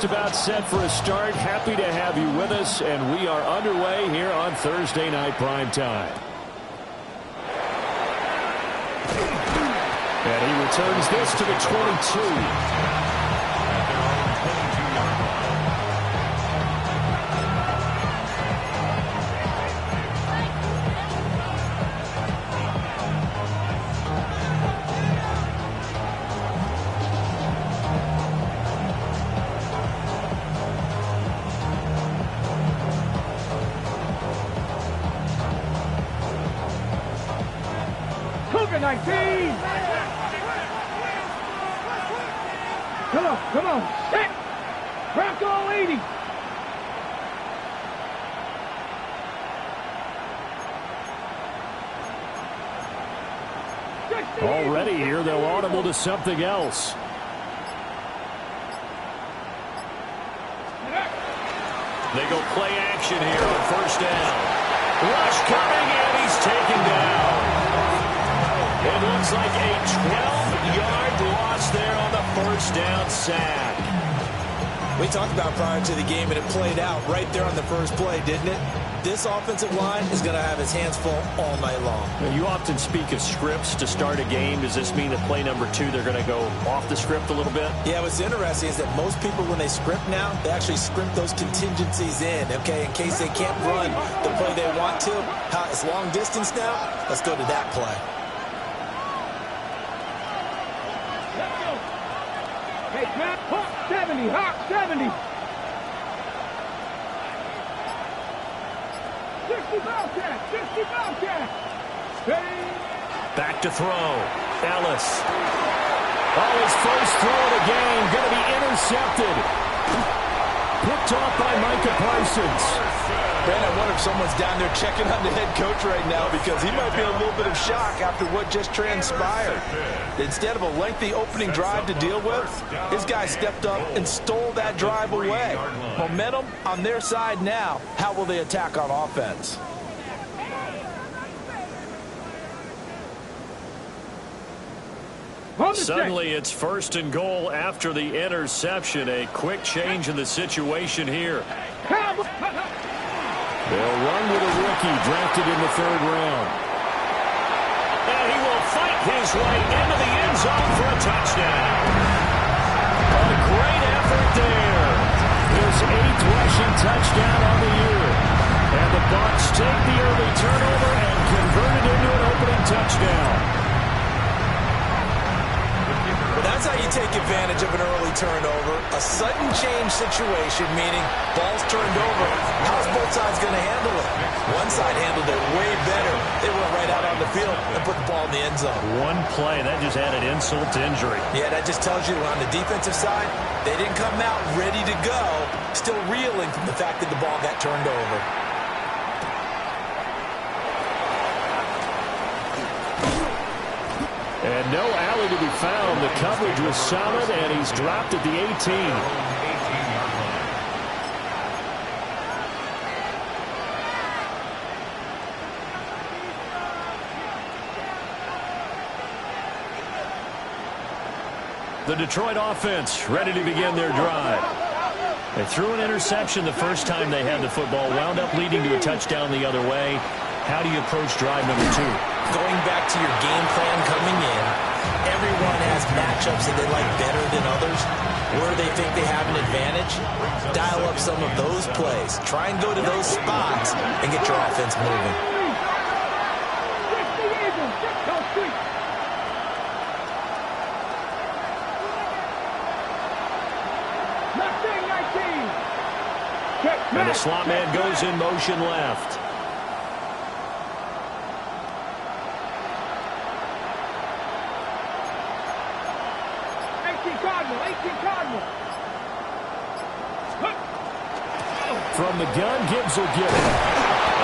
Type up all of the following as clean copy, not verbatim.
just about set for a start. Happy to have you with us, and we are underway here on Thursday Night Primetime. And he returns this to the 22. Come on, set! Crack all 80! Already here, they'll audible to something else. They go play action here on first down. Rush coming, and he's taken down. It looks like a 12-yard loss there on the first down sack. We talked about prior to the game, and it played out right there on the first play, didn't it? This offensive line is going to have his hands full all night long. You often speak of scripts to start a game. Does this mean that play number 2, they're going to go off the script a little bit? Yeah, what's interesting is that most people, when they script now, they actually script those contingencies in, okay, in case they can't run the play they want to. It's long distance now. Let's go to that play. Hey, Pat, Hawk 70, Hawk 70. 60 Bobcat, 60 Bobcat. Back to throw. Ellis. Oh, his first throw of the game. Going to be intercepted. Picked off by Micah Parsons. Brandon, I wonder if someone's down there checking on the head coach right now because he might be in a little bit of shock after what just transpired. Instead of a lengthy opening drive to deal with, his guy stepped up and stole that drive away. Momentum on their side now. How will they attack on offense? Suddenly it's first and goal after the interception. A quick change in the situation here. They'll run with a rookie drafted in the 3rd round. And he will fight his way into the end zone for a touchdown. A great effort there. His 8th rushing touchdown on the year. And the Bucs take the early turnover and convert it into an opening touchdown. That's how you take advantage of an early turnover. A sudden change situation, meaning ball's turned over. How's both sides going to handle it? One side handled it way better. They went right out on the field and put the ball in the end zone. One play, that just added insult to injury. Yeah, that just tells you on the defensive side, they didn't come out ready to go, still reeling from the fact that the ball got turned over. And no alley to be found. The coverage was solid, and he's dropped at the 18. The Detroit offense ready to begin their drive. They threw an interception the first time they had the football, wound up leading to a touchdown the other way. How do you approach drive number 2? Going back to your game plan coming in, everyone has matchups that they like better than others. Where they think they have an advantage, dial up some of those plays. Try and go to those spots and get your offense moving. And the slot man goes in motion left. From the gun, Gibbs will get it.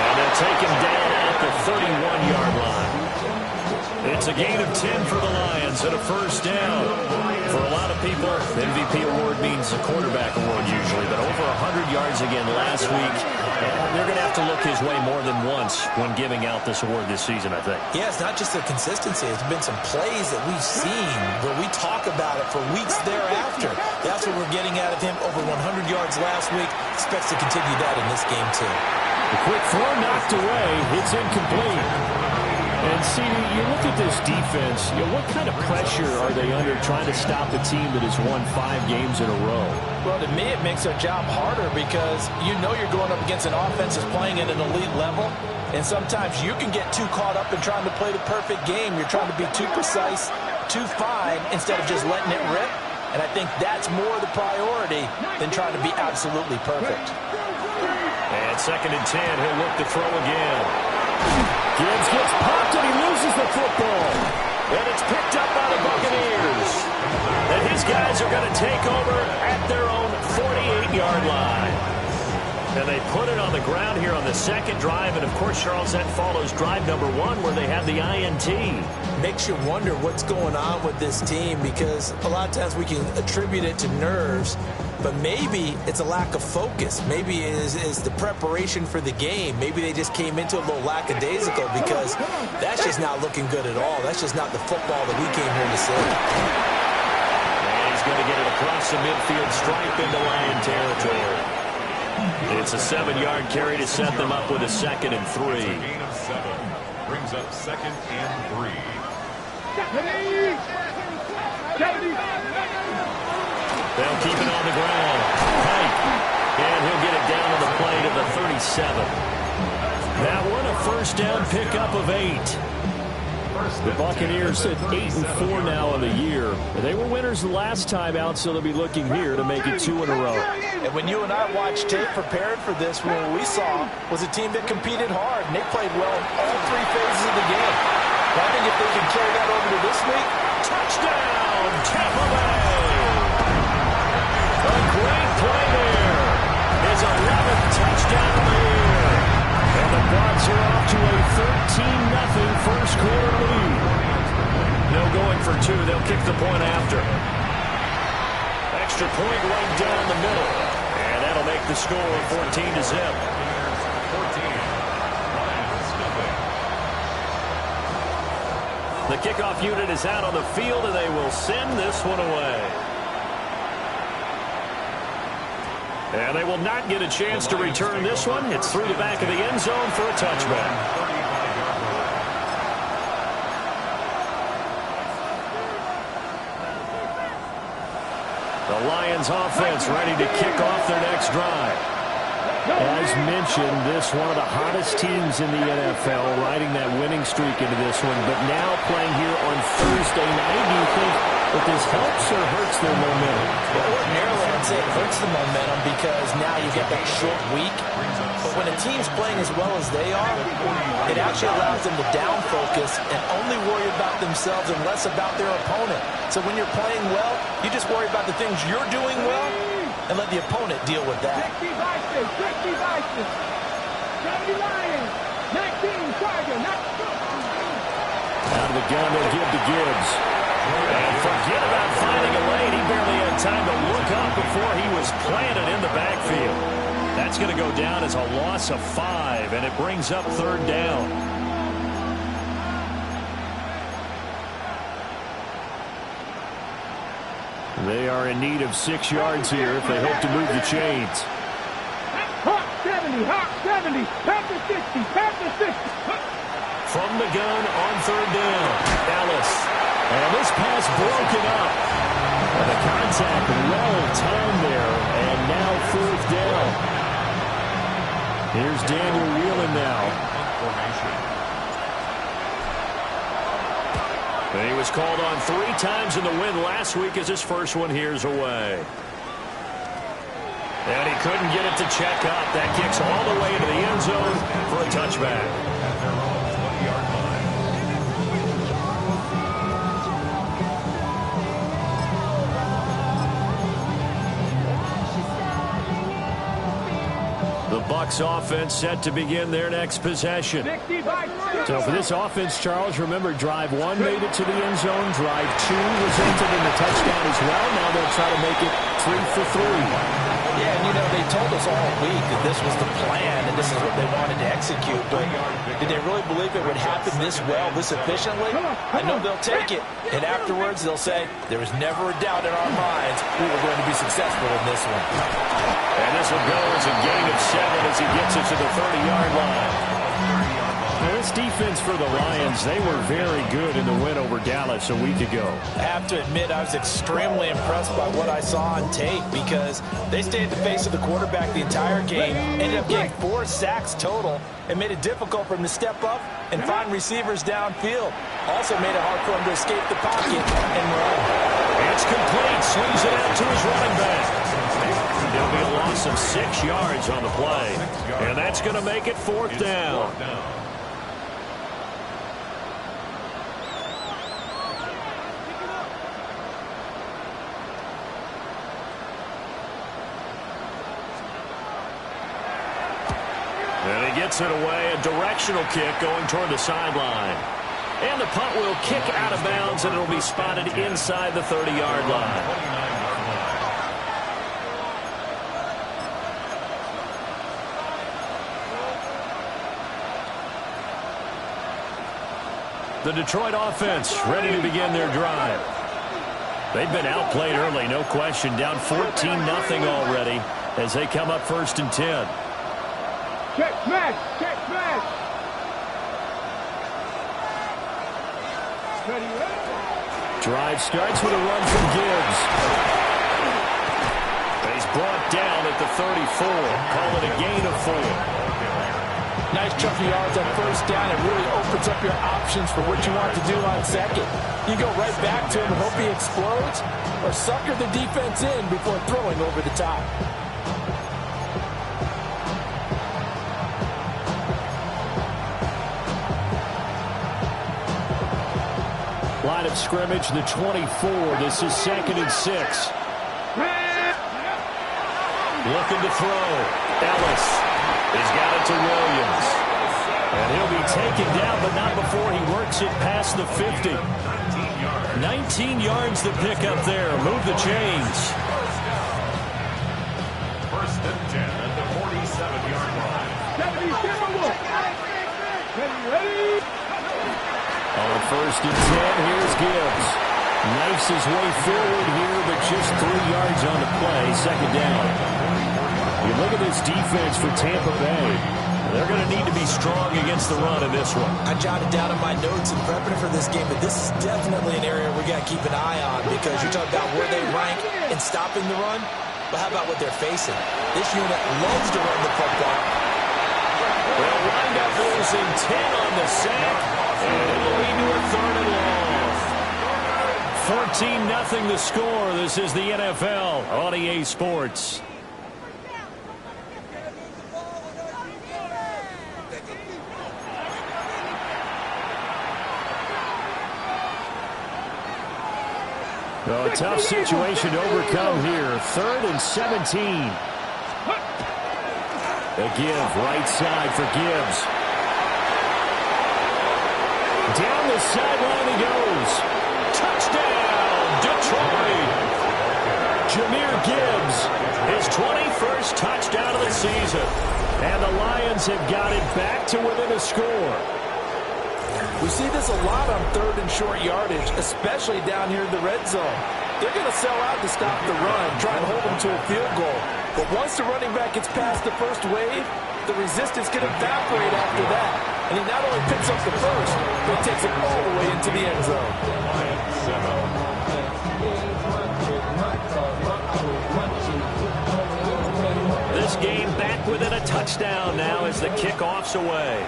And they'll take him down at the 31-yard line. It's a gain of 10 for the Lions and a first down. For a lot of people, the MVP award means a quarterback award usually, but over 100 yards again last week. They're going to have to look his way more than once when giving out this award this season, I think. Yeah, it's not just the consistency. It's been some plays that we've seen where we talk about it for weeks thereafter. That's what we're getting out of him. Over 100 yards last week. Expects to continue that in this game, too. The quick throw knocked away. It's incomplete. And, see, you look at this defense, what kind of pressure are they under trying to stop a team that has won 5 games in a row? Well, to me, it makes their job harder because you know you're going up against an offense that's playing at an elite level, and sometimes you can get too caught up in trying to play the perfect game. You're trying to be too precise, too fine, instead of just letting it rip. And I think that's more the priority than trying to be absolutely perfect. And 2nd and 10, he'll look to throw again. Gibbs gets popped and he loses the football. And it's picked up by the Buccaneers. And his guys are going to take over at their own 48-yard line. And they put it on the ground here on the 2nd drive. And, of course, Charles, that follows drive number 1 where they have the INT. Makes you wonder what's going on with this team because a lot of times we can attribute it to nerves. But maybe it's a lack of focus. Maybe it is the preparation for the game. Maybe they just came into a little lackadaisical because that's just not looking good at all. That's just not the football that we came here to see. And he's going to get it across the midfield stripe into Lion territory. It's a 7-yard carry to set them up with a 2nd and 3. Gain of 7 brings up 2nd and 3. They'll keep it on the ground. Pike. And he'll get it down to the play to the 37. That one a first down pickup of 8. The Buccaneers sit 8-4 now in the year. They were winners the last time out, so they'll be looking here to make it 2 in a row. And when you and I watched tape prepared for this, what we saw was a team that competed hard, and they played well in all 3 phases of the game. But I think if they can carry that over to this week, touchdown, Tampa Bay! A great play there. His 11th touchdown of the year. And the Bucs are off to a 13-0 first quarter lead. No going for 2. They'll kick the point after. Extra point right down the middle. And that'll make the score 14-0. The kickoff unit is out on the field, and they will send this one away. And they will not get a chance to return this one. It's through the back of the end zone for a touchback. The Lions offense ready to kick off their next drive. As mentioned, this one of the hottest teams in the NFL, riding that winning streak into this one, but now playing here on Thursday night. Do you think that this helps or hurts their momentum? Well, ordinarily, I'd say it hurts the momentum because now you get that short week. But when a team's playing as well as they are, it actually allows them to down focus and only worry about themselves and less about their opponent. So when you're playing well, you just worry about the things you're doing well and let the opponent deal with that. 60 Vikings, 60 Vikings, 70 Lions, 19 Tigers. Out of the gun, they'll give to Gibbs. And forget about finding a lane. He barely had time to look up before he was planted in the backfield. That's going to go down as a loss of 5, and it brings up 3rd down. They are in need of 6 yards here if they hope to move the chains. Hawk 70, Hawk 70, Panther 60, Panther 60. From the gun on 3rd down, Ellis. And this pass broken up. And the contact well timed there, and now 4th down. Here's Daniel Whelan now. And he was called on 3 times in the win last week as his first one here's away. And he couldn't get it to check up. That kicks all the way into the end zone for a touchback. The Bucs offense set to begin their next possession. So for this offense, Charles, remember, drive 1 made it to the end zone. Drive 2 resulted in the touchdown as well. Now they'll try to make it 3 for 3. Yeah, And, you know, they told us all week that this was the plan and this is what they wanted to execute. But did they really believe it would happen this well, this efficiently? I know they'll take it. And afterwards, they'll say, there was never a doubt in our minds we were going to be successful in this one. And this will go as a gain of 7 as he gets it to the 30-yard line. Now, this defense for the Lions, they were very good in the win over Dallas a week ago. I have to admit, I was extremely impressed by what I saw on tape because they stayed at the face of the quarterback the entire game, ended up getting 4 sacks total, and made it difficult for him to step up and find receivers downfield. Also made it hard for him to escape the pocket and run. It's complete. Swings it out to his running back. There'll be a loss of 6 yards on the play, and that's going to make it 4th down. And he gets it away, a directional kick going toward the sideline. And the punt will kick out of bounds, and it'll be spotted inside the 30-yard line. The Detroit offense ready to begin their drive. They've been outplayed early, no question, down 14-0 already as they come up 1st and 10. Check smash! Check smash! Drive starts with a run from Gibbs. He's brought down at the 34. Call it a gain of 4. Nice chunk of yards on 1st down. It really opens up your options for what you want to do on 2nd. You go right back to him and hope he explodes, or sucker the defense in before throwing over the top. Line of scrimmage, the 24. This is 2nd and 6. Looking to throw. Ellis has got it to Williams. And he'll be taken down, but not before he works it past the 50. 19 yards to pick up there. Move the chains. 1st and 10 at the 47-yard line. Ready? On 1st and 10, here's Gibbs. Knifes his way forward here, but just 3 yards on the play. 2nd down. You look at this defense for Tampa Bay. They're going to need to be strong against the run in this one. I jotted down in my notes and prepping for this game, but this is definitely an area we got to keep an eye on because you're talking about where they rank in stopping the run, but how about what they're facing? This unit loves to run the football. They'll wind up losing 10 on the sack, and it'll lead to a 3rd and long. 14-0 the score. This is the NFL on EA Sports. Oh, a tough situation to overcome here. 3rd and 17. A give, right side for Gibbs. Down the sideline he goes. Touchdown, Detroit. Jahmyr Gibbs, his 21st touchdown of the season. And the Lions have got it back to within a score. We see this a lot on 3rd and short yardage, especially down here in the red zone. They're going to sell out to stop the run, try and hold them to a field goal. But once the running back gets past the first wave, the resistance can evaporate after that. And he not only picks up the first, but takes it all the way into the end zone. This game back within a touchdown now as the kickoff's away.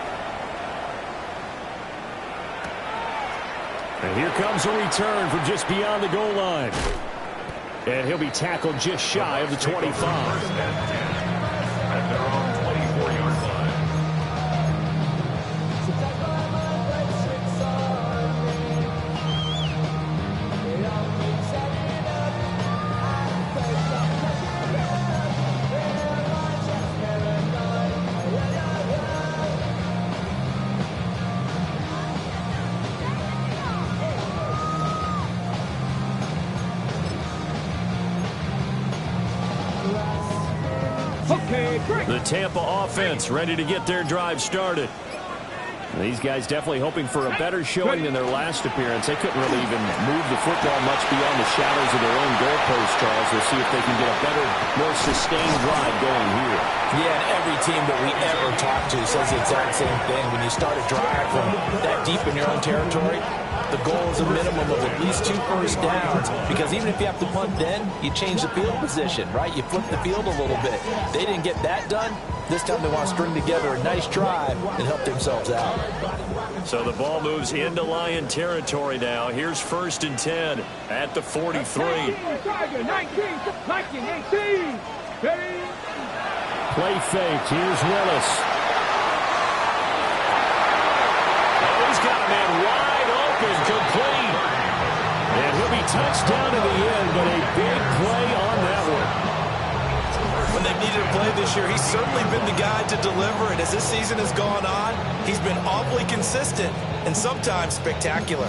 And here comes a return from just beyond the goal line. And he'll be tackled just shy of the 25. At their own 24-yard line. The Tampa offense ready to get their drive started. These guys definitely hoping for a better showing than their last appearance. They couldn't really even move the football much beyond the shadows of their own goalpost, Charles. We'll see if they can get a better, more sustained drive going here. Yeah, and every team that we ever talk to says the exact same thing. When you start a drive from that deep in your own territory, the goal is a minimum of at least 2 first downs, because even if you have to punt then, you change the field position, right? You flip the field a little bit. They didn't get that done. This time they want to string together a nice drive and help themselves out. So the ball moves into Lion territory now. Here's 1st and 10 at the 43. 19, 18. Play fake. Here's Willis. Oh, he's got a man wide open, complete. And he'll be touched down in the end, but a big play on that one. When they've needed a play this year, he's certainly been the guy to deliver. And as this season has gone on, he's been awfully consistent and sometimes spectacular.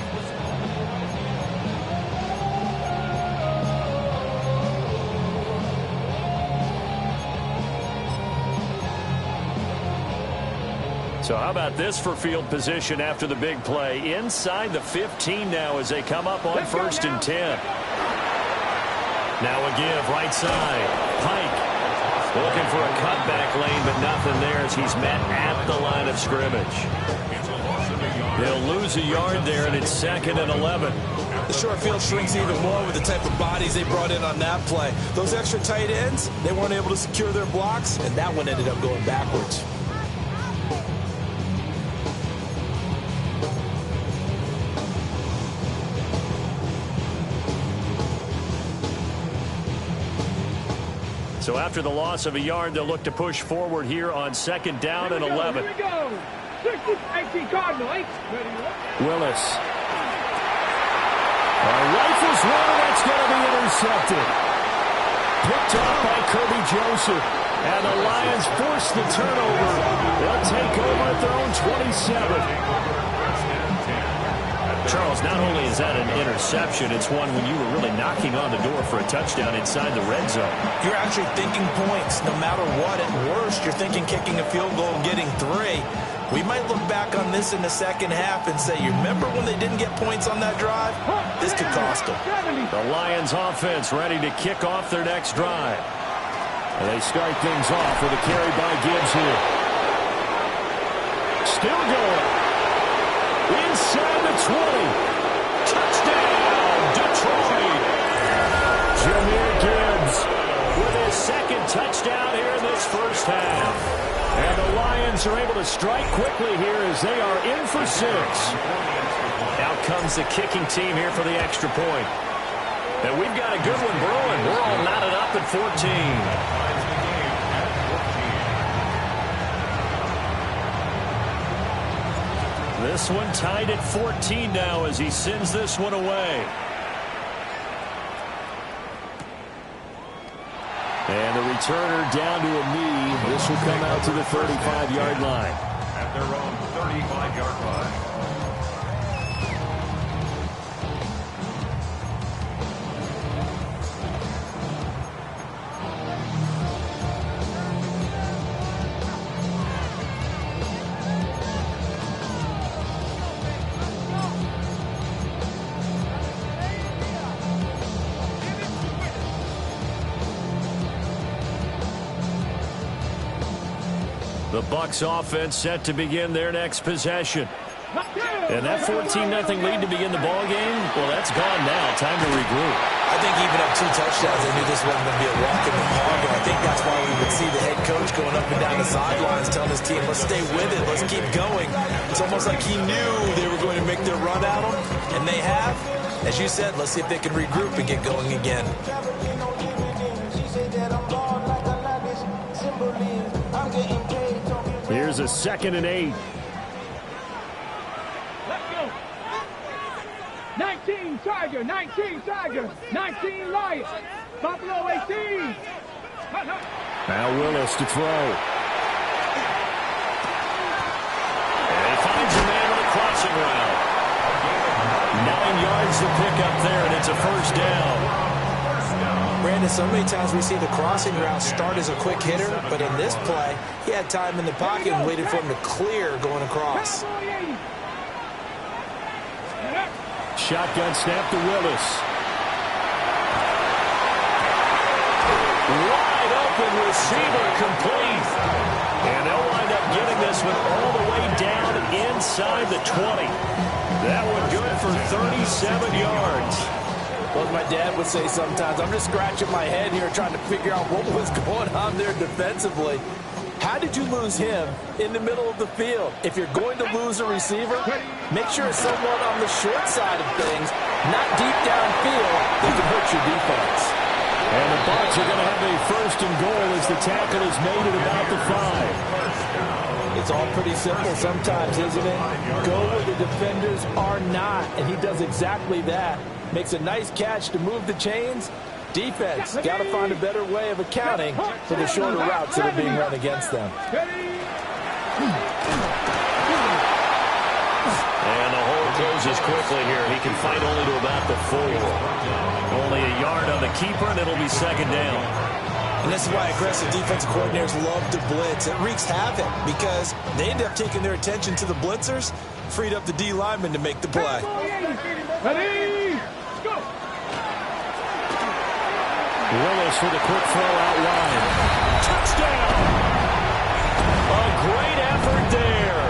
So how about this for field position after the big play? Inside the 15 now as they come up on 1st and 10. Now a give right side. Pike looking for a cutback lane, but nothing there as he's met at the line of scrimmage. They'll lose a yard there, and it's 2nd and 11. The short field shrinks even more with the type of bodies they brought in on that play. Those extra tight ends, they weren't able to secure their blocks, and that one ended up going backwards. So after the loss of a yard, they'll look to push forward here on 2nd down and 11. Here we go. 18 Cardinal. Willis. Rifles one, that's going to be intercepted. Picked up by Kirby Joseph. And the Lions force the turnover. They'll take over at their own 27. Charles, not only is that an interception, it's one when you were really knocking on the door for a touchdown inside the red zone. You're actually thinking points no matter what. At worst, you're thinking kicking a field goal and getting 3. We might look back on this in the second half and say, you remember when they didn't get points on that drive? This could cost them. The Lions offense ready to kick off their next drive. And they start things off with a carry by Gibbs here. Still going. Inside the 20. Touchdown, Detroit. Jahmyr Gibbs with his 2nd touchdown here in this first half. And the Lions are able to strike quickly here as they are in for 6. Out comes the kicking team here for the extra point. And we've got a good one brewing. We're all knotted up at 14. This one tied at 14 now as he sends this one away. And the returner down to a knee. This will come out to the 35-yard line. At their own 35-yard line. The Bucs offense set to begin their next possession. And that 14-0 lead to begin the ball game, well, that's gone now. Time to regroup. I think even up 2 touchdowns, they knew this wasn't going to be a walk in the park. And I think that's why we would see the head coach going up and down the sidelines telling his team, let's stay with it, let's keep going. It's almost like he knew they were going to make their run at him, and they have. As you said, let's see if they can regroup and get going again. Here's a 2nd and 8. Let's go. 19 Tiger, 19 Tiger, 19 Lion. Buffalo 18. Now Willis to throw. And he finds a man on the crossing route. 9 yards to pick up there, and it's a first down. Brandon, so many times we see the crossing route start as a quick hitter, but in this play, he had time in the pocket and waited for him to clear going across. Shotgun snap to Willis. Wide open receiver complete. And they'll wind up getting this one all the way down inside the 20. That one good for 37 yards. Well, my dad would say sometimes, I'm just scratching my head here trying to figure out what was going on there defensively. How did you lose him in the middle of the field? If you're going to lose a receiver, make sure it's someone on the short side of things, not deep downfield, that can hurt your defense. And the Bucs are going to have a first and goal as the tackle is made at about the 5. It's all pretty simple sometimes, isn't it? Go where the defenders are not, and he does exactly that. Makes a nice catch to move the chains. Defense got to find a better way of accounting for the shorter routes that are being run against them. And the hole closes quickly here. He can fight only to about the 4. Only a yard on the keeper, and it'll be second down. And this is why aggressive defensive coordinators love to blitz. It wreaks havoc because they end up taking their attention to the blitzers, freed up the D lineman to make the play. Ready, go! Willis with a quick throw out wide. Touchdown! A great effort there.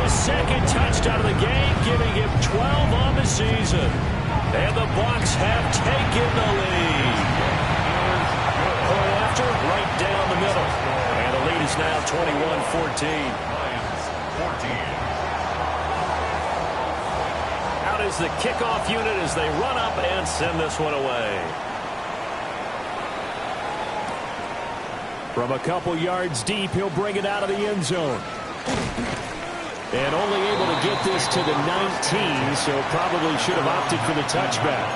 His second touchdown of the game, giving him 12 on the season. And the Bucs have taken the lead. Play after, right down the middle. And the lead is now 21-14. Out is the kickoff unit as they run up and send this one away. From a couple yards deep, he'll bring it out of the end zone. And only able to get this to the 19, so probably should have opted for the touchback.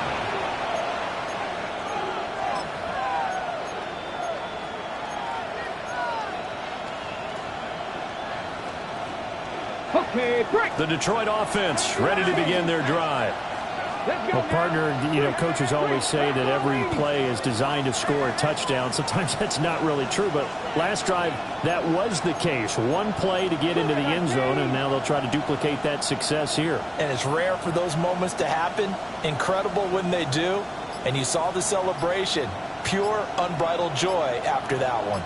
Okay, break. The Detroit offense ready to begin their drive. Well, partner, coaches always say that every play is designed to score a touchdown. Sometimes that's not really true, but last drive, that was the case. One play to get into the end zone, and now they'll try to duplicate that success here. And it's rare for those moments to happen. Incredible when they do. And you saw the celebration. Pure, unbridled joy after that one.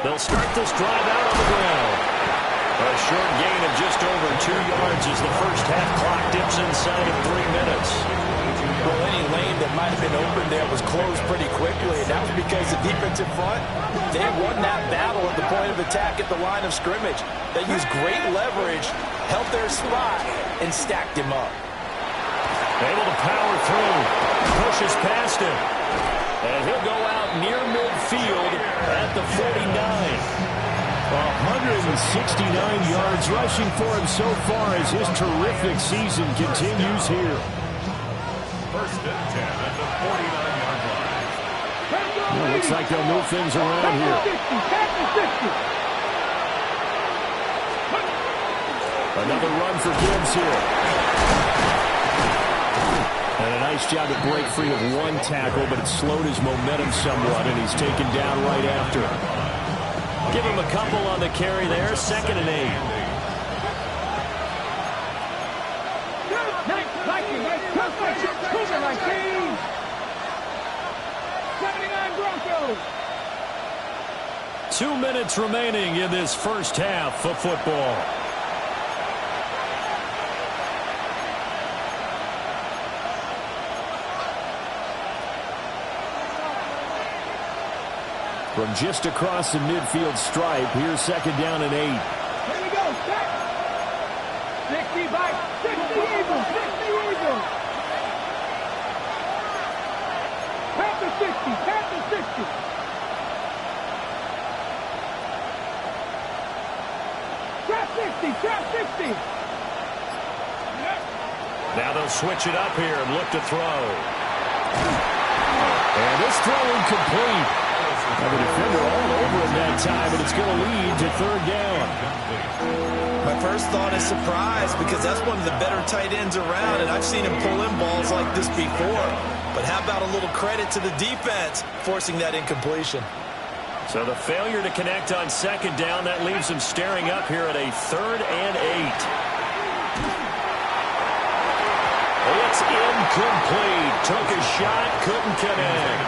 They'll start this drive out on the ground. A short gain of just over 2 yards as the first half clock dips inside of 3 minutes. Well, any lane that might have been open there was closed pretty quickly, and that was because the defensive front, they won that battle at the point of attack at the line of scrimmage. They used great leverage, held their spot, and stacked him up. Able to power through, pushes past him, and he'll go out near midfield at the 49. 169 yards rushing for him so far as his terrific season continues here. First and 10 at the 49-yard line. Well, looks like they'll move things around here. Another run for Gibbs here. And a nice job to break free of one tackle, but it slowed his momentum somewhat, and he's taken down right after. Give him a couple on the carry there. Second and 8. Broncos. 2 minutes remaining in this first half of football. From just across the midfield stripe, here's second down and 8. Here we go, set. 60 by 60 Eagles, 60 Eagles. Pat the 60, pat the 60. Trap 60, trap 60. Now they'll switch it up here and look to throw. And this throw incomplete. Now the defender all over him that time, but it's going to lead to third down. My first thought is surprise because that's one of the better tight ends around, and I've seen him pull in balls like this before. But how about a little credit to the defense forcing that incompletion? So the failure to connect on second down, that leaves them staring up here at a 3rd and 8. It's incomplete. Took a shot, couldn't connect.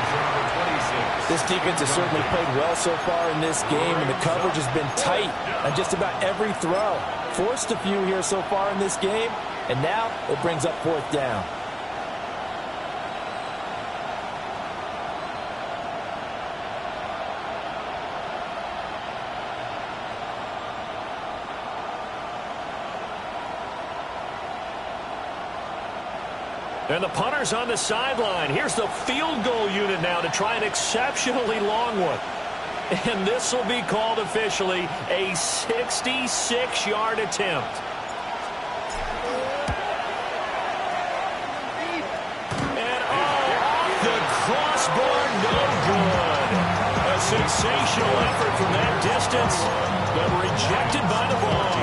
This defense has certainly played well so far in this game, and the coverage has been tight on just about every throw. Forced a few here so far in this game, and now it brings up 4th down. And the punter's on the sideline. Here's the field goal unit now to try an exceptionally long one. And this will be called officially a 66-yard attempt. And off the crossbar, no good. A sensational effort from that distance, but rejected by the bar.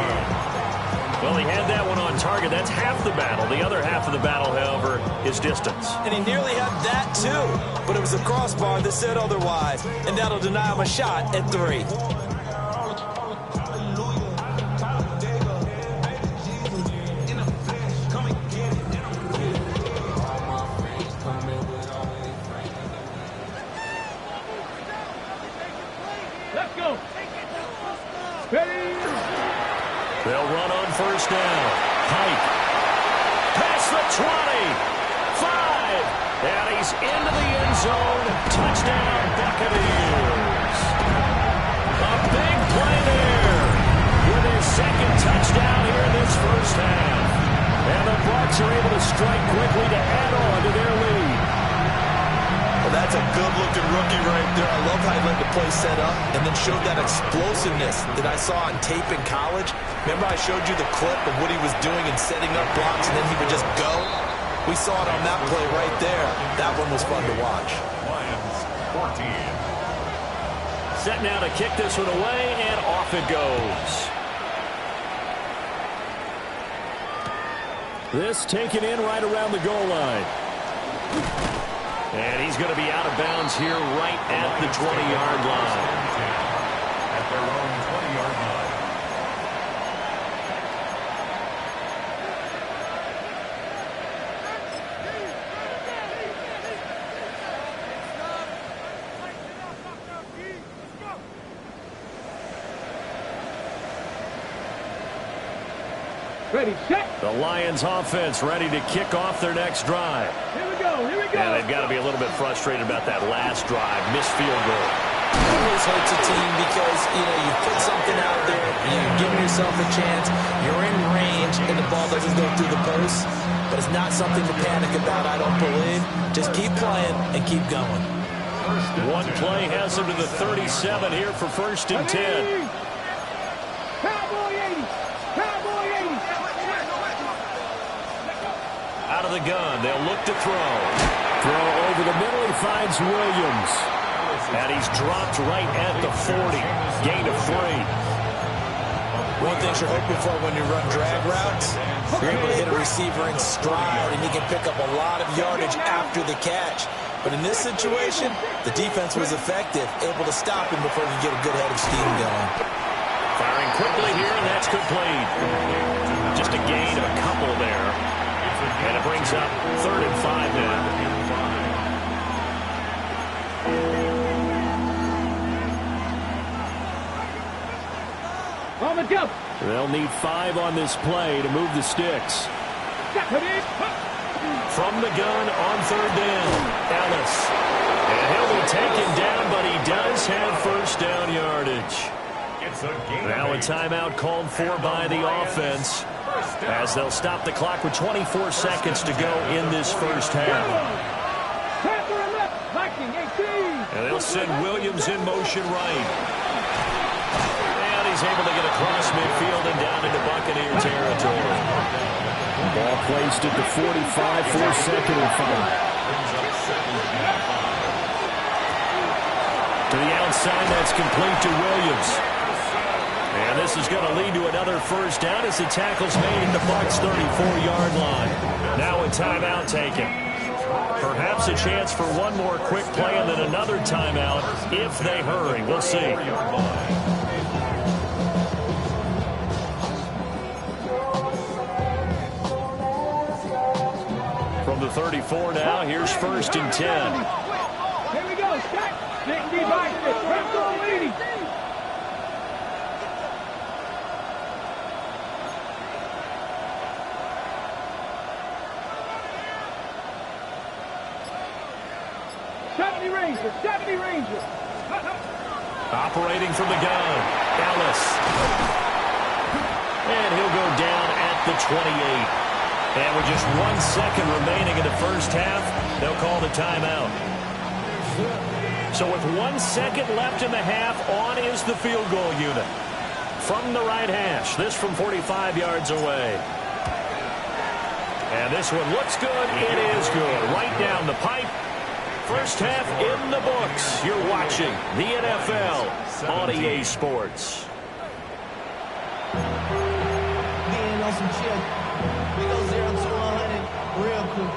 Well, he had that one on target. That's half the battle. The other half of the battle, however, is distance. And he nearly had that, too. But it was a crossbar that said otherwise. And that'll deny him a shot at 3. Let's go. Ready? They'll run on first down. Pike. Past the 20. 5. And he's into the end zone. Touchdown, Buccaneers. A big play there with his 2nd touchdown here in this first half. And the Bucs are able to strike quickly to add on to their lead. Well, that's a good-looking rookie right there. I love how he let the play set up and then showed that explosiveness that I saw on tape in college. Remember I showed you the clip of what he was doing and setting up blocks, and then he would just go? We saw it on that play right there. That one was fun to watch. Lions 14. Set now to kick this one away, and off it goes. This taken in right around the goal line. And he's going to be out of bounds here right at the 20-yard line. At their own 20-yard line. Ready, set. The Lions offense ready to kick off their next drive. Here we go, here we go. And they've got to be a little bit frustrated about that last drive. Missed field goal. It always hurts a team because, you put something out there, you're giving yourself a chance, you're in range, and the ball doesn't go through the post. But it's not something to panic about, I don't believe. Just keep playing and keep going. One play has him to the 37 here for 1st and 10. Cowboy 80. Cowboy 80. Out of the gun, they'll look to throw. Throw over the middle, he finds Williams. And he's dropped right at the 40. Gain of 3. One thing you're hoping for when you run drag routes, you're able to hit a receiver in stride, and he can pick up a lot of yardage after the catch. But in this situation, the defense was effective, able to stop him before he could get a good head of steam going. Firing quickly here, and that's complete. Just a gain of a couple there. And it brings up 3rd and 5 now. On the jump. They'll need 5 on this play to move the sticks. From the gun on 3rd down, Ellis. And he'll be taken down, but he does have first down yardage. Now a timeout called for by the offense as they'll stop the clock with 24 seconds to go in this first half. And they'll send Williams in motion right. And he's able to get across midfield and down into Buccaneer territory. Ball placed at the 45 for 2nd and 5. To the outside, that's complete to Williams. And this is going to lead to another first down as the tackle's made at the Bucs' 34-yard line. Now a timeout taken. Perhaps a chance for one more quick play and then another timeout if they hurry. We'll see. From the 34 now, here's 1st and 10. Here we go. Stack. 60 boxes. Press on leading. Ranger, 70 Ranger. Operating from the gun, Ellis. And he'll go down at the 28. And with just 1 second remaining in the first half, they'll call the timeout. So with 1 second left in the half, on is the field goal unit. From the right hash, this from 45 yards away. And this one looks good. It is good. Right down the pipe. First half in the books. You're watching the NFL on EA Sports. Getting on some chill. We go 0 to 100 real quick.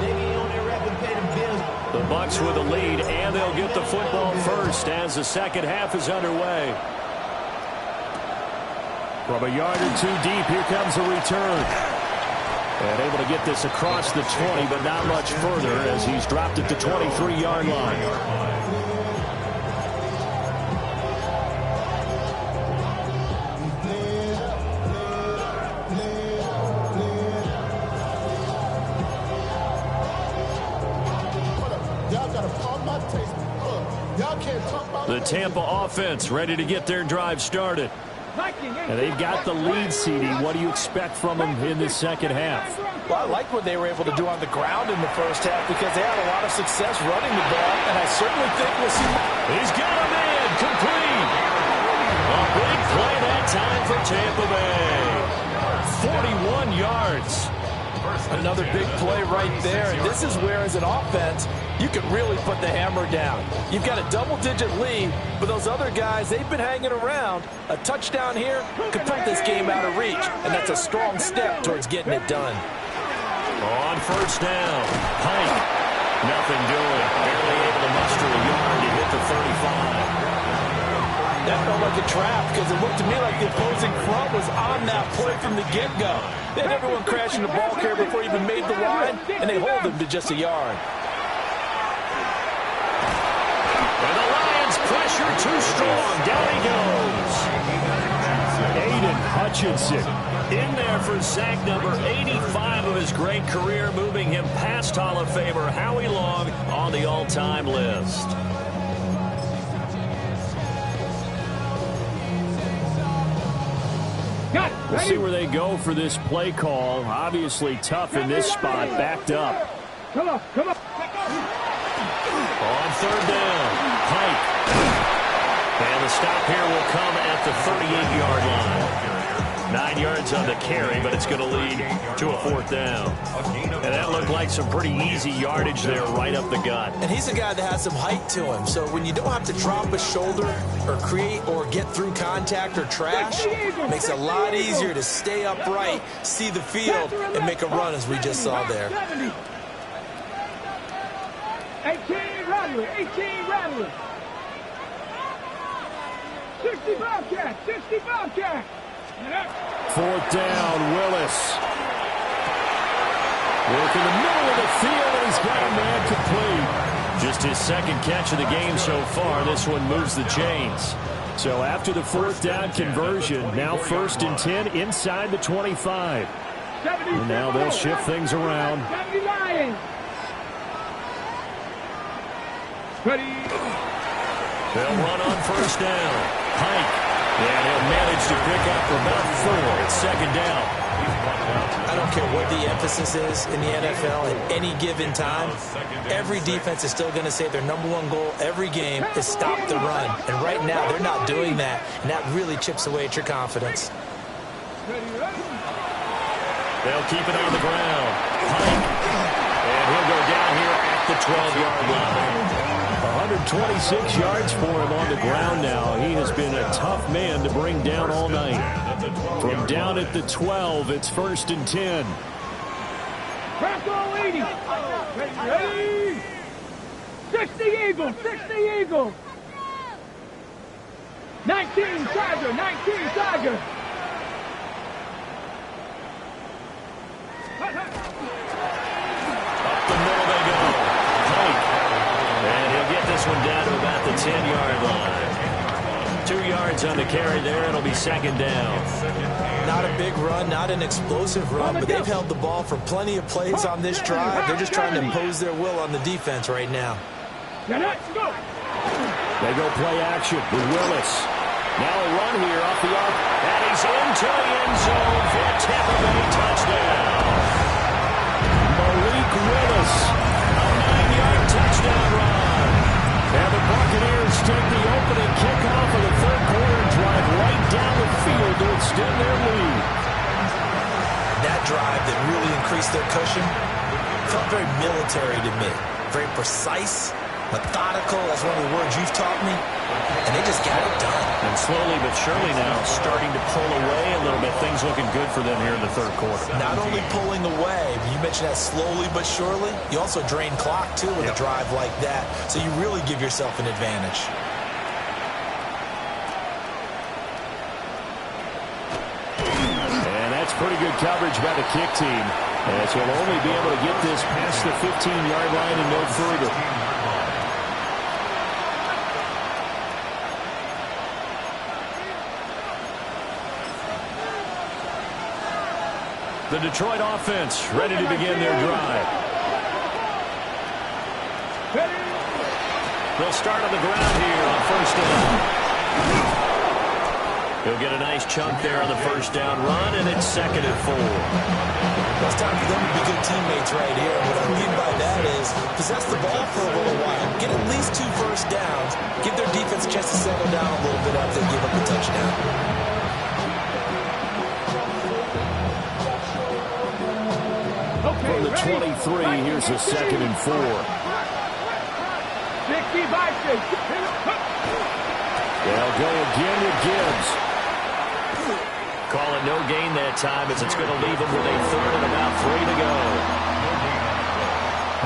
They be on their rapid pay the bills. The Bucs with a lead, and they'll get the football first as the second half is underway. From a yard or two deep, here comes a return. And able to get this across the 20, but not much further as he's dropped at the 23-yard line. The Tampa offense ready to get their drive started. And they've got the lead, CD. What do you expect from them in the second half? Well, I like what they were able to do on the ground in the first half because they had a lot of success running the ball, and I certainly think we'll see. He's got a man complete. A big play that time for Tampa Bay. 41 yards. Another big play right there, and this is where, as an offense, you can really put the hammer down. You've got a double-digit lead, but those other guys, they've been hanging around. A touchdown here could put this game out of reach, and that's a strong step towards getting it done. On first down, Pike. Nothing doing. Barely able to muster a yard to hit the 35. That felt like a trap because it looked to me like the opposing front was on that play from the get-go. They had everyone crashing the ball carrier before he even made the line, and they hold him to just a yard. And the Lions pressure too strong. Down he goes. Aiden Hutchinson in there for sack number 85 of his great career, moving him past Hall of Famer Howie Long on the all-time list. We'll see where they go for this play call. Obviously tough in this spot, backed up. Come on, come on. On third down, Pike. And the stop here will come at the 38-yard line. 9 yards on the carry, but it's going to lead to a fourth down. And that looked like some pretty easy yardage there right up the gut. And he's a guy that has some height to him. So when you don't have to drop a shoulder or create or get through contact or trash, it makes it a lot easier to stay upright, see the field, and make a run as we just saw there. 18 Rattler, 18 Rattler. 60 Bobcat, 60 Bobcat. Fourth down, Willis. Work in the middle of the field, and he's got a man complete. Just his second catch of the game so far. This one moves the chains. So after the fourth down conversion, now 1st and 10 inside the 25. And now they'll shift things around. 70 Lions. Ready. They'll run on first down. Pike. And he'll manage to pick up about 4. It's second down. I don't care what the emphasis is in the NFL at any given time. Every defense is still going to say their #1 goal every game is stop the run. And right now, they're not doing that, and that really chips away at your confidence. They'll keep it on the ground. Pike. And he'll go down here at the 12-yard line. 126 yards for him on the ground now. He has been a tough man to bring down all night. From down at the 12, it's 1st and 10. Bronco 80. Ready? 60 Eagle, 60 Eagle. 19 Tiger, 19 Tiger. Up the middle they go. Pike. And he'll get this one down to about the 10-yard line. 2 yards on the carry there. It'll be second down. Not a big run, not an explosive run, but they've held the ball for plenty of plays on this drive. They're just trying to impose their will on the defense right now. Let's go. They go play action with Willis. Now a run here off the arc, and he's into the end zone for a Tampa Bay touchdown. Malik Willis, a 9-yard touchdown run. And the Buccaneers take the opening kickoff of the third quarter and drive right down the field to extend their lead. That drive that really increased their cushion felt very military to me. Very precise, methodical, that's one of the words you've taught me, and they just got it done. And slowly but surely now starting to pull away a little bit. Things looking good for them here in the third quarter. Not only pulling away, but you mentioned that slowly but surely, you also drain clock too with a drive like that, so you really give yourself an advantage. And that's pretty good coverage by the kick team, as he'll only be able to get this past the 15-yard line and no further. The Detroit offense ready to begin their drive. They'll start on the ground here on first down. He'll get a nice chunk there on the first down run, and it's 2nd and 4. It's time for them to be good teammates right here. What I mean by that is possess the ball for a little while, get at least 2 first downs, give their defense a chance to settle down a little bit after they give up a touchdown. From the 23, here's a 2nd and 4. 60 by 6. They'll go again with Gibbs. Call it no gain that time, as it's going to leave him with a 3rd and about 3 to go.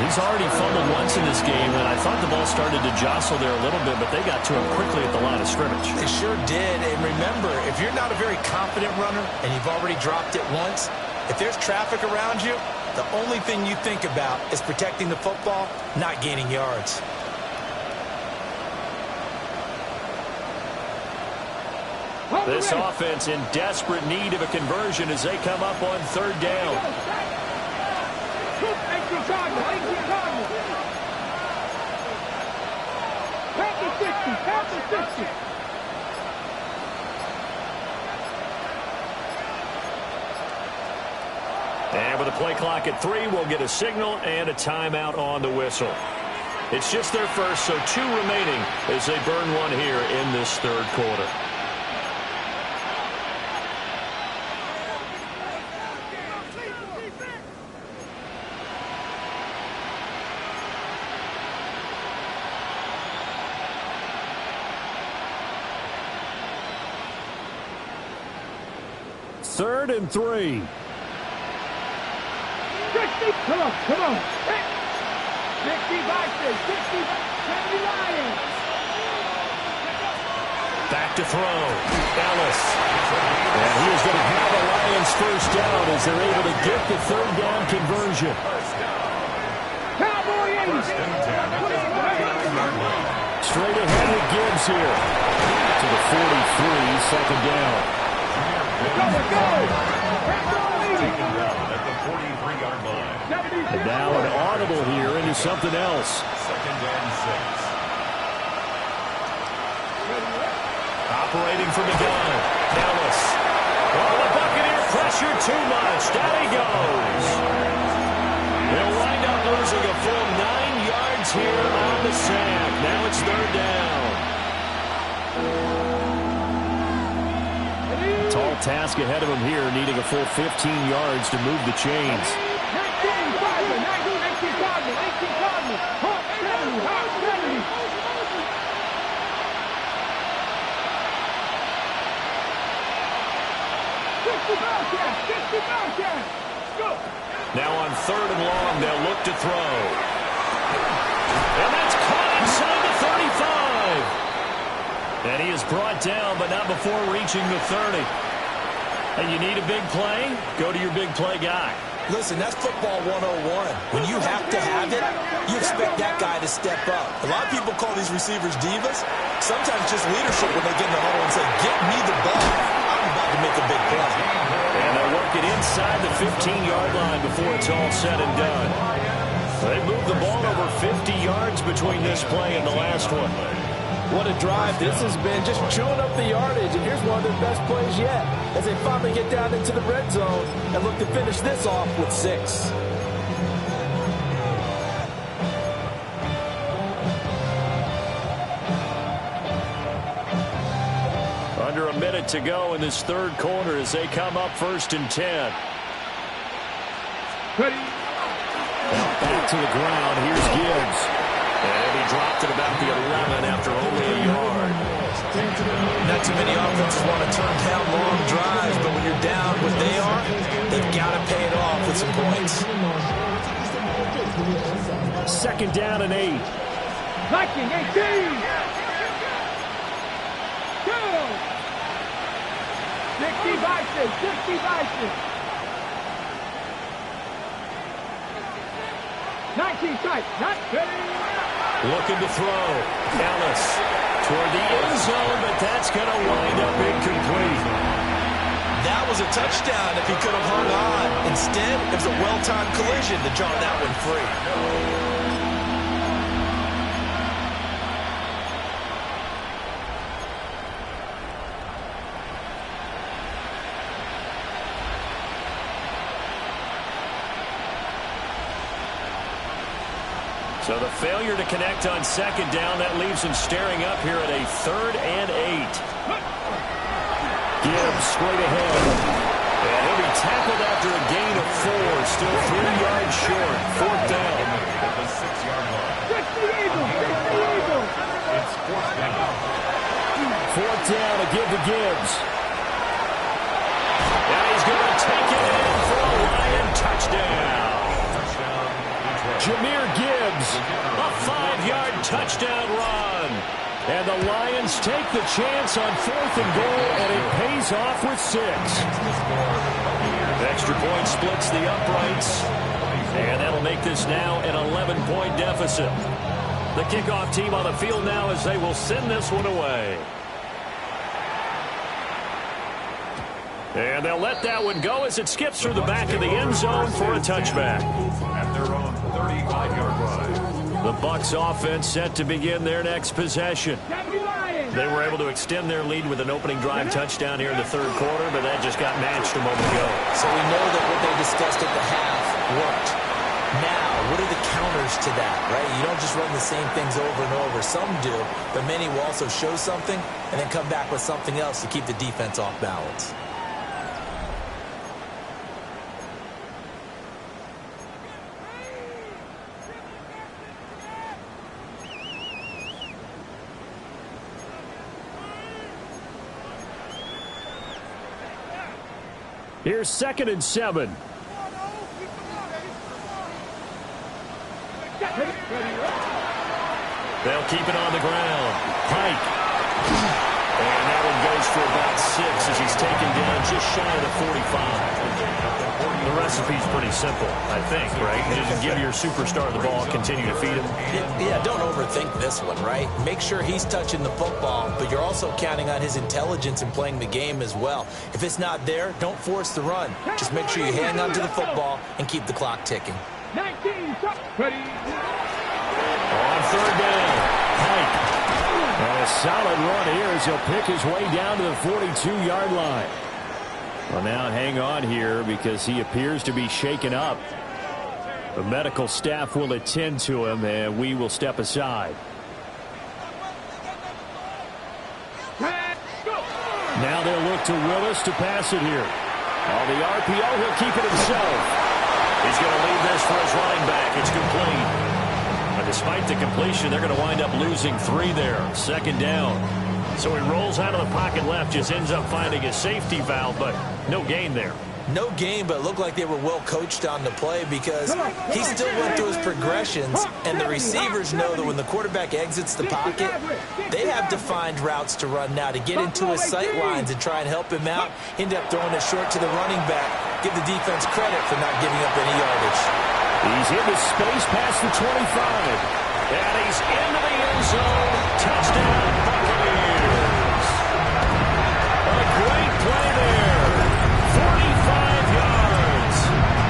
He's already fumbled once in this game, and I thought the ball started to jostle there a little bit, but they got to him quickly at the line of scrimmage. They sure did, and remember, if you're not a very confident runner and you've already dropped it once, if there's traffic around you, the only thing you think about is protecting the football, not gaining yards. This offense in desperate need of a conversion as they come up on 3rd down. And with a play clock at 3, we'll get a signal and a timeout on the whistle. It's just their first, so 2 remaining as they burn one here in this third quarter. Third and 3. 60. Come on, come on. 60 by 6. 60 Lions. Back to throw. Ellis. And he is going to have the Lions first down as they're able to get the 3rd down conversion. Cowboy 80. Straight ahead with Gibbs here. To the 43, 2nd down. And now an audible here into something else. 2nd and 6. Operating from the gun. Ellis. Oh, the Buccaneer pressure too much. Down he goes. They'll wind up losing a full 9 yards here on the sack. Now it's 3rd down. Tall task ahead of him here, needing a full 15 yards to move the chains. 19 Cardinal, 19 Cardinal, 18 Cardinal, Hawk 70, Hawk 70. 60 Bobcats, 60 Bobcats. Now on 3rd and long, they'll look to throw. And that's caught inside the 35. And he is brought down, but not before reaching the 30. And you need a big play? Go to your big play guy. Listen, that's football 101. When you have to have it, you expect that guy to step up. A lot of people call these receivers divas. Sometimes just leadership when they get in the huddle and say, get me the ball. I'm about to make a big play. And they'll work it inside the 15-yard line before it's all said and done. They moved the ball over 50 yards between this play and the last one. What a drive this has been, just chewing up the yardage. And here's one of their best plays yet as they finally get down into the red zone and look to finish this off with 6. Under a minute to go in this 3rd quarter as they come up 1st and 10. Back to the ground. Here's Gibbs. And he dropped it about the 11 after only a yard. Not too many offenses want to turn down long drives, but when you're down what they are, they've got to pay it off with some points. 2nd down and 8. Viking 18. 60 Vikings, 60 Vikings. 19 tight, not ready. Looking to throw. Ellis toward the end zone, but that's going to wind up incomplete. That was a touchdown if he could have hung on. Instead, it was a well-timed collision to draw that one free. So the failure to connect on 2nd down, that leaves him staring up here at a 3rd and 8. Gibbs straight ahead. And he'll be tackled after a gain of 4. Still 3 yards short. 4th down. At the 6-yard line. 60 Eagles, 60 Eagles. It's 4th down. 4th down to give to Gibbs. And he's going to take it in for a Lion touchdown. Jahmyr Gibbs, a 5-yard touchdown run. And the Lions take the chance on 4th and goal, and it pays off with 6. Extra point splits the uprights, and that'll make this now an 11-point deficit. The kickoff team on the field now as they will send this one away. And they'll let that one go as it skips through the back of the end zone for a touchback. At their own 35-yard line. The Bucs offense set to begin their next possession. They were able to extend their lead with an opening drive touchdown here in the 3rd quarter, but that just got matched a moment ago. So we know that what they discussed at the half worked. Now, what are the counters to that, right? You don't just run the same things over and over. Some do, but many will also show something and then come back with something else to keep the defense off balance. Here's 2nd and 7. They'll keep it on the ground. Pike. And that one goes for about 6 as he's taken down just shy of the 45. The recipe's pretty simple, I think, right? Just give your superstar the ball, continue to feed him. Yeah, don't overthink this one, right? Make sure he's touching the football, but you're also counting on his intelligence in playing the game as well. If it's not there, don't force the run. Just make sure you hang on to the football and keep the clock ticking. 19, ready. On 3rd down, Pike. And a solid run here as he'll pick his way down to the 42-yard line. Well, now hang on here because he appears to be shaken up. The medical staff will attend to him, and we will step aside. Now they'll look to Willis to pass it here. On the RPO, he'll keep it himself. He's going to leave this for his running back. It's complete. But despite the completion, they're going to wind up losing 3 there. 2nd down. So he rolls out of the pocket left, just ends up finding a safety valve, but no gain there. No game, but it looked like they were well coached on the play because he still went through his progressions, and the receivers know that when the quarterback exits the pocket, they have defined routes to run now to get into his sight lines and try and help him out. He ended up throwing it short to the running back. Give the defense credit for not giving up any yardage. He's into space past the 25. And he's into the end zone. Touchdown, Buccaneers. A great play there. 45 yards.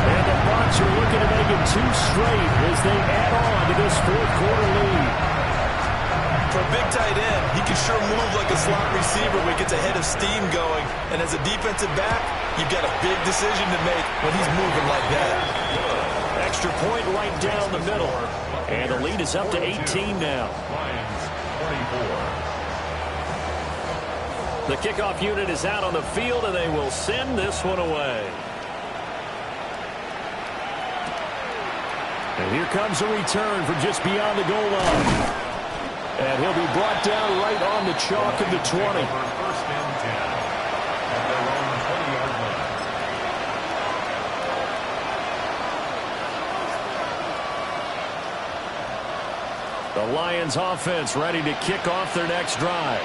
And the Bucs are looking to make it 2 straight as they add on to this fourth-quarter lead. For a big tight end, he can sure move like a slot receiver when he gets a head of steam going. And as a defensive back, you've got a big decision to make when he's moving like that. Extra point right down the middle. And the lead is up to 18 now. The kickoff unit is out on the field, and they will send this one away. And here comes a return from just beyond the goal line. And he'll be brought down right on the chalk of the 20. First and 10 at their own 20-yard line. The Lions offense ready to kick off their next drive.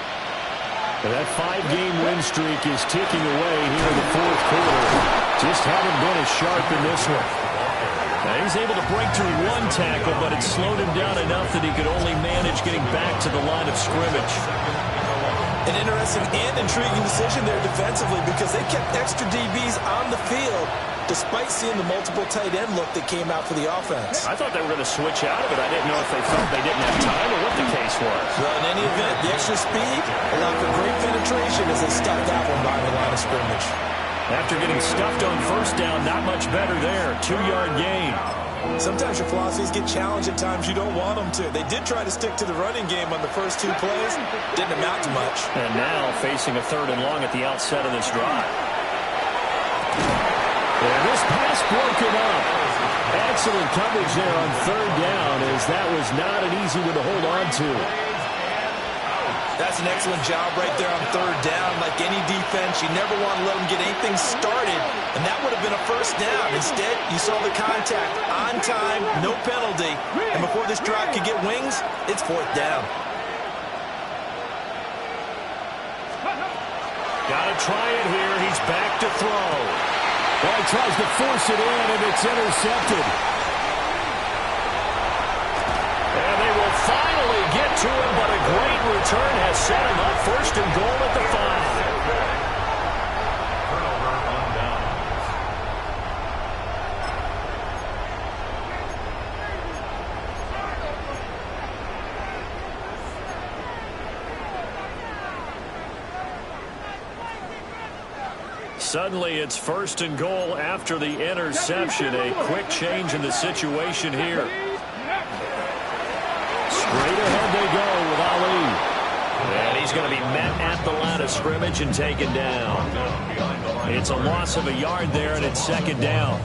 And that 5-game win streak is ticking away here in the fourth quarter. Just haven't been as sharp in this one. Now he's able to break through 1 tackle, but it slowed him down enough that he could only manage getting back to the line of scrimmage. An interesting and intriguing decision there defensively because they kept extra DBs on the field despite seeing the multiple tight end look that came out for the offense. I thought they were going to switch out of it. I didn't know if they felt they didn't have time or what the case was. Well, in any event, the extra speed allowed for great penetration as they stuck that one by the line of scrimmage. After getting stuffed on first down, not much better there. 2-yard gain. Sometimes your philosophies get challenged at times you don't want them to. They did try to stick to the running game on the first 2 plays. Didn't amount to much. And now facing a 3rd and long at the outset of this drive. And this pass broken up. Excellent coverage there on 3rd down as that was not an easy one to hold on to. That's an excellent job right there on 3rd down. Like any defense, you never want to let them get anything started, and that would have been a first down. Instead, you saw the contact on time, no penalty, and before this drive could get wings, it's 4th down. Got to try it here. He's back to throw. Well, he tries to force it in, and it's intercepted. And they will finally get to him, but a great return has set him up 1st and goal at the 5. Turnover on downs. Suddenly, it's 1st and goal after the interception. A quick change in the situation here. Straight ahead they go with Ali. And he's going to be met at the line of scrimmage and taken down. It's a loss of a yard there, and it's 2nd down.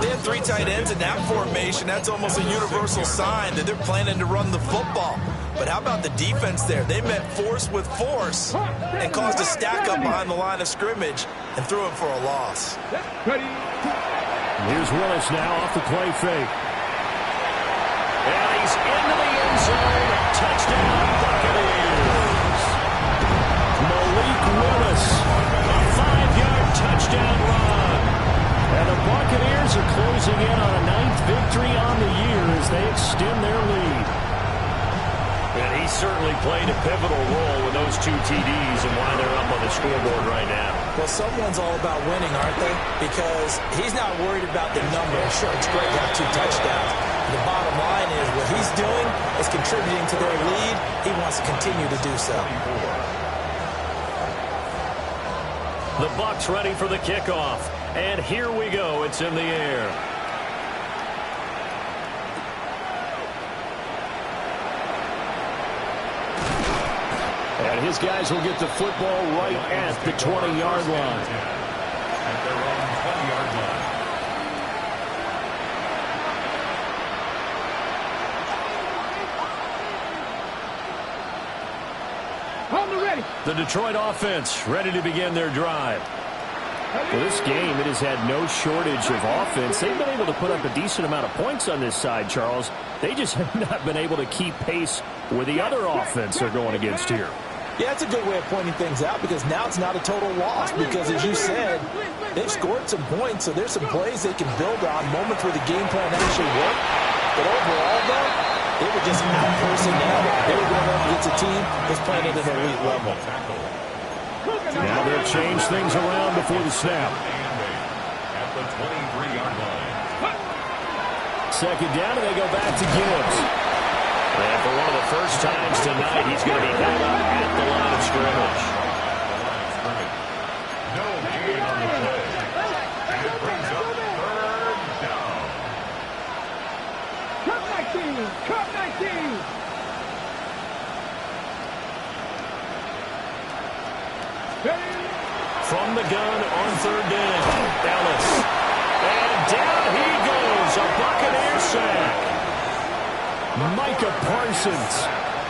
They have 3 tight ends in that formation. That's almost a universal sign that they're planning to run the football. But how about the defense there? They met force with force and caused a stack up behind the line of scrimmage and threw him for a loss. Here's Willis now off the play fake. And he's into the end zone. Touchdown, Buccaneers. Malik Willis, a 5-yard touchdown run. And the Buccaneers are closing in on a 9th victory on the year as they extend their lead. And he certainly played a pivotal role with those 2 TDs and why they're up on the scoreboard right now. Well, someone's all about winning, aren't they? Because he's not worried about the number. Sure, it's great to have 2 touchdowns. The bottom line is what he's doing is contributing to their lead. He wants to continue to do so. The Bucs ready for the kickoff. And here we go. It's in the air. And his guys will get the football right at the 20-yard line. At their own 20-yard line. On the ready. The Detroit offense ready to begin their drive. Well, this game, it has had no shortage of offense. They've been able to put up a decent amount of points on this side, Charles. They just have not been able to keep pace with the other offense they're going against here. Yeah, it's a good way of pointing things out because now it's not a total loss because, as you said, they've scored some points, so there's some plays they can build on, moments where the game plan actually worked. But overall, though, they were just out-personnel. They were going up against a team that's playing at an elite level. Now they'll change things around before the snap. At the 23-yard line. Second down, and they go back to Gibbs. And for one of the first times tonight, he's going to be held up at the line of scrimmage. No gain on the play. And it brings up third down. Cup 19! Cup 19! From the gun on third down, Ellis. And down he goes, a Buccaneer sack. Micah Parsons,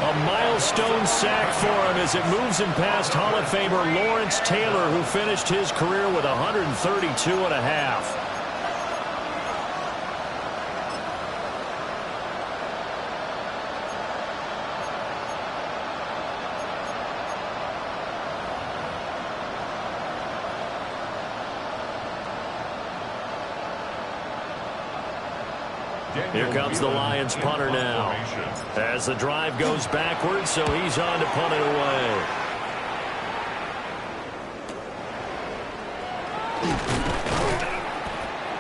a milestone sack for him as it moves him past Hall of Famer Lawrence Taylor, who finished his career with 132 and a half. Here comes the Lions punter now. As the drive goes backwards, so he's on to punt it away.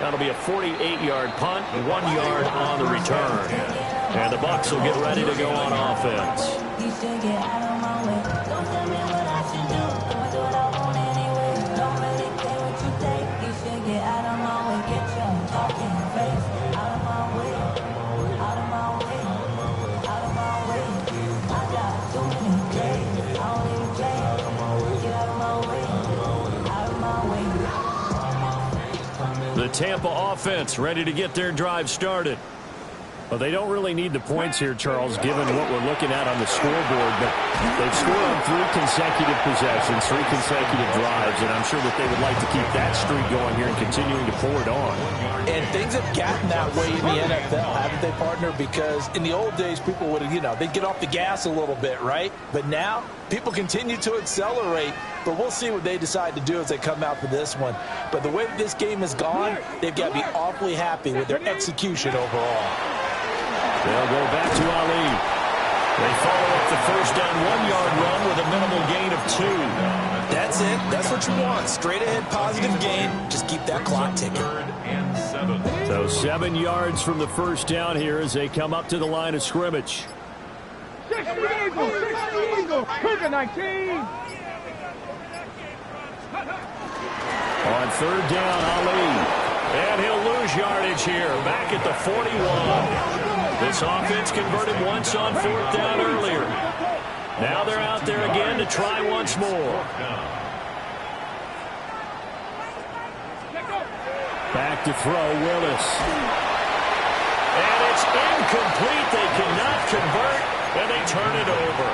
That'll be a 48-yard punt, 1 yard on the return. And the Bucs will get ready to go on offense. The Tampa offense ready to get their drive started. Well, they don't really need the points here, Charles, given what we're looking at on the scoreboard. But they've scored on 3 consecutive possessions, 3 consecutive drives, and I'm sure that they would like to keep that streak going here and continuing to pour it on. And things have gotten that way in the NFL, haven't they, partner? Because in the old days, people would, they'd get off the gas a little bit, right? But now, people continue to accelerate. But we'll see what they decide to do as they come out for this one. But the way that this game has gone, they've got to be awfully happy with their execution overall. They'll go back to Ali. They follow up the first down 1 yard run with a minimal gain of 2. That's it. That's what you want. Straight ahead positive gain. Just keep that clock ticking. So 7 yards from the first down here as they come up to the line of scrimmage. 60 Eagles! 60 Eagles! Cougar 19! On third down, Ali. And he'll lose yardage here. Back at the 41. This offense converted once on fourth down earlier. Now they're out there again to try once more. Back to throw, Willis. And it's incomplete. They cannot convert, and they turn it over.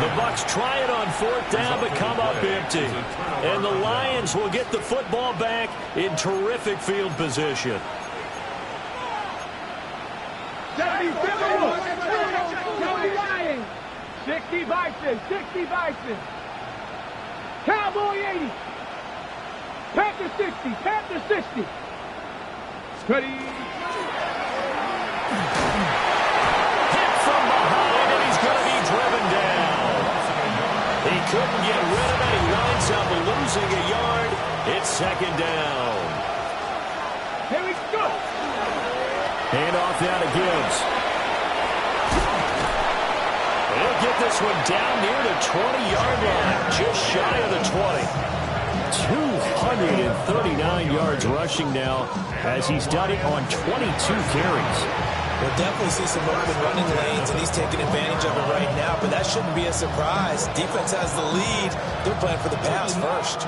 The Bucs try it on fourth down, but come up empty. And the Lions will get the football back in terrific field position. 70 Lions! 60 Bison! 60 Bison! Cowboy 80! Panther 60! Panther 60! Steady! Hit from behind, and he's going to be driven down. He couldn't get rid of it. He winds up losing a yard. It's second down. Here we go! Hand off now to Gibbs. He'll get this one down near the 20-yard line, just shy of the 20. 239 yards rushing now as he's done it on 22 carries. We'll definitely see some open running lanes, and he's taking advantage of it right now, but that shouldn't be a surprise. Defense has the lead. They're playing for the pass first.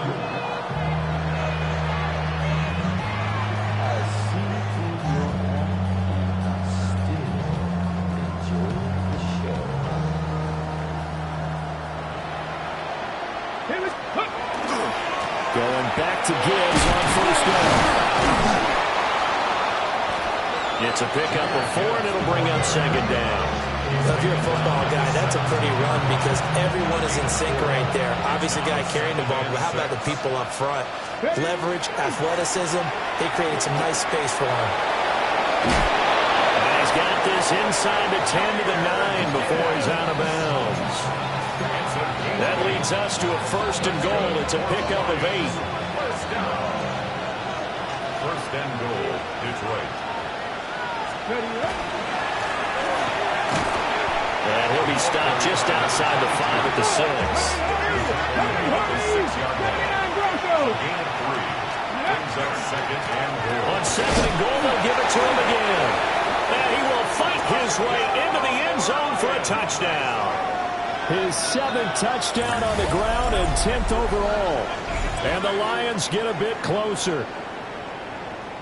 Going back to Gibbs on first down. It's a pickup of 4, and it'll bring up second down. If you're a football guy, that's a pretty run because everyone is in sync right there. Obviously, the guy carrying the ball, but how about the people up front? Leverage, athleticism, they created some nice space for him. And he's got this inside the 10 to the 9 before he's out of bounds. That leads us to a first and goal. It's a pickup of 8. First down. First and goal, Detroit. And he'll be stopped just outside the 5 at the 6. Gain of 3. Brings up second and goal. On second and goal, they'll give it to him again. And he will fight his way into the end zone for a touchdown. His 7th touchdown on the ground and 10th overall. And the Lions get a bit closer.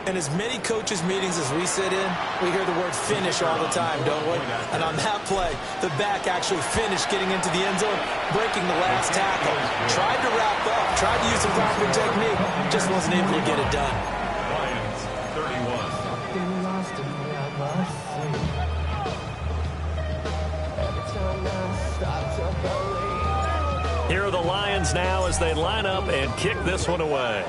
In as many coaches' meetings as we sit in, we hear the word finish all the time, don't we? And on that play, the back actually finished getting into the end zone, breaking the last tackle. Tried to wrap up, tried to use some proper technique, just wasn't able to get it done. Lions, 31. Here are the Lions now as they line up and kick this one away.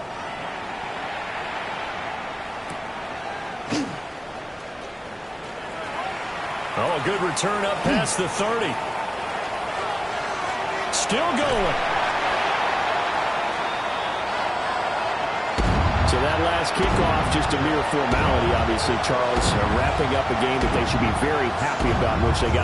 Oh, a good return up past the 30. Still going. So that last kickoff, just a mere formality, obviously, Charles, wrapping up a game that they should be very happy about, in which they got